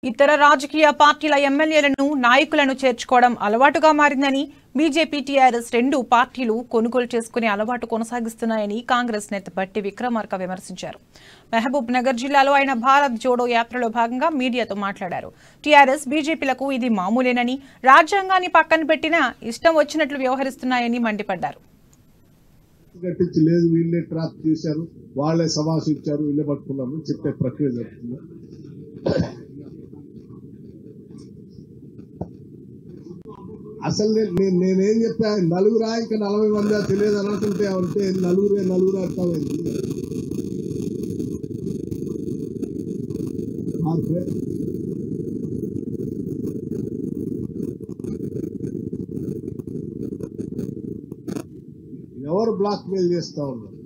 ఇతర రాజకీయ పార్టీల ఎమ్మెల్యేలను నాయకులను చేర్చుకోవడం అలవాటుగా మారిందని బీజేపీ టీఆర్ఎస్ రెండు పార్టీలు కొనుగోలు చేసుకునే అలవాటు కొనసాగిస్తున్నాయని కాంగ్రెస్ నేత భట్టి విక్రమార్క విమర్శించారు. మహబూబ్ నగర్ జిల్లాలో ఆయన భారత్ జోడో యాత్రలో భాగంగా మీడియాతో మాట్లాడారు. టీఆర్ఎస్ బీజేపీలకు ఇది మామూలేనని, రాజ్యాంగాన్ని పక్కన పెట్టినా ఇష్టం వచ్చినట్లు వ్యవహరిస్తున్నాయని మండిపడ్డారు. లేదు వీళ్ళే ట్రాప్ చేశారు, వాళ్ళే సమాసించారు, వీళ్ళే పట్టుకున్నామని చెప్పే ప్రక్రియ జరుగుతుంది. అసలు నేనేం చెప్పా, నలుగురా ఇంకా 40 మంది తెలియదు అనుకుంటే అంటే నలుగురు అర్థమైంది. ఎవరు బ్లాక్ మెయిల్ చేస్తా ఉన్నారు?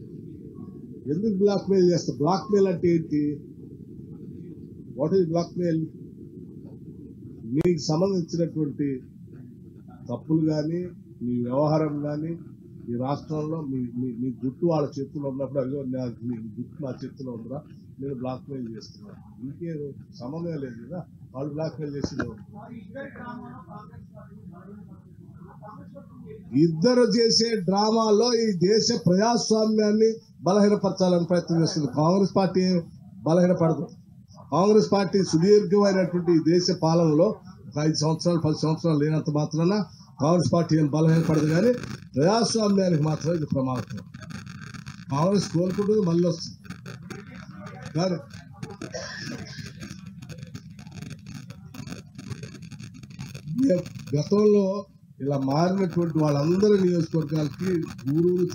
ఎందుకు బ్లాక్ మెయిల్ చేస్తా? బ్లాక్ మెయిల్ అంటే ఏంటి? What is blackmail? మీకు సంబంధించినటువంటి తప్పులు కానీ, మీ వ్యవహారం కానీ, ఈ రాష్ట్రంలో మీ గుట్టు వాళ్ళ చేతుల్లో ఉన్నప్పుడు అయ్యో మీ గుట్టు నా చేతిలో ఉందిరా, నేను బ్లాక్ మెయిల్ చేస్తున్నాను. ఇంకే సంబంధం లేదు కదా, వాళ్ళు బ్లాక్ మెయిల్ చేసింది. ఇద్దరు చేసే డ్రామాలో ఈ దేశ ప్రజాస్వామ్యాన్ని బలహీనపరచాలని ప్రయత్నం చేస్తుంది. కాంగ్రెస్ పార్టీ బలహీనపడదు. కాంగ్రెస్ పార్టీ సుదీర్ఘమైనటువంటి దేశ పాలనలో 5 సంవత్సరాలు 10 సంవత్సరాలు లేనంత మాత్రాన కాంగ్రెస్ పార్టీ ఏం బలహీనపడదు, కానీ ప్రజాస్వామ్యానికి మాత్రం ఇది ప్రమాదం. కాంగ్రెస్ కోరుకుంటుంది, మళ్ళీ వస్తుంది. కానీ గతంలో ఇలా మారినటువంటి వాళ్ళందరి నియోజకవర్గాలకి ఊరూరు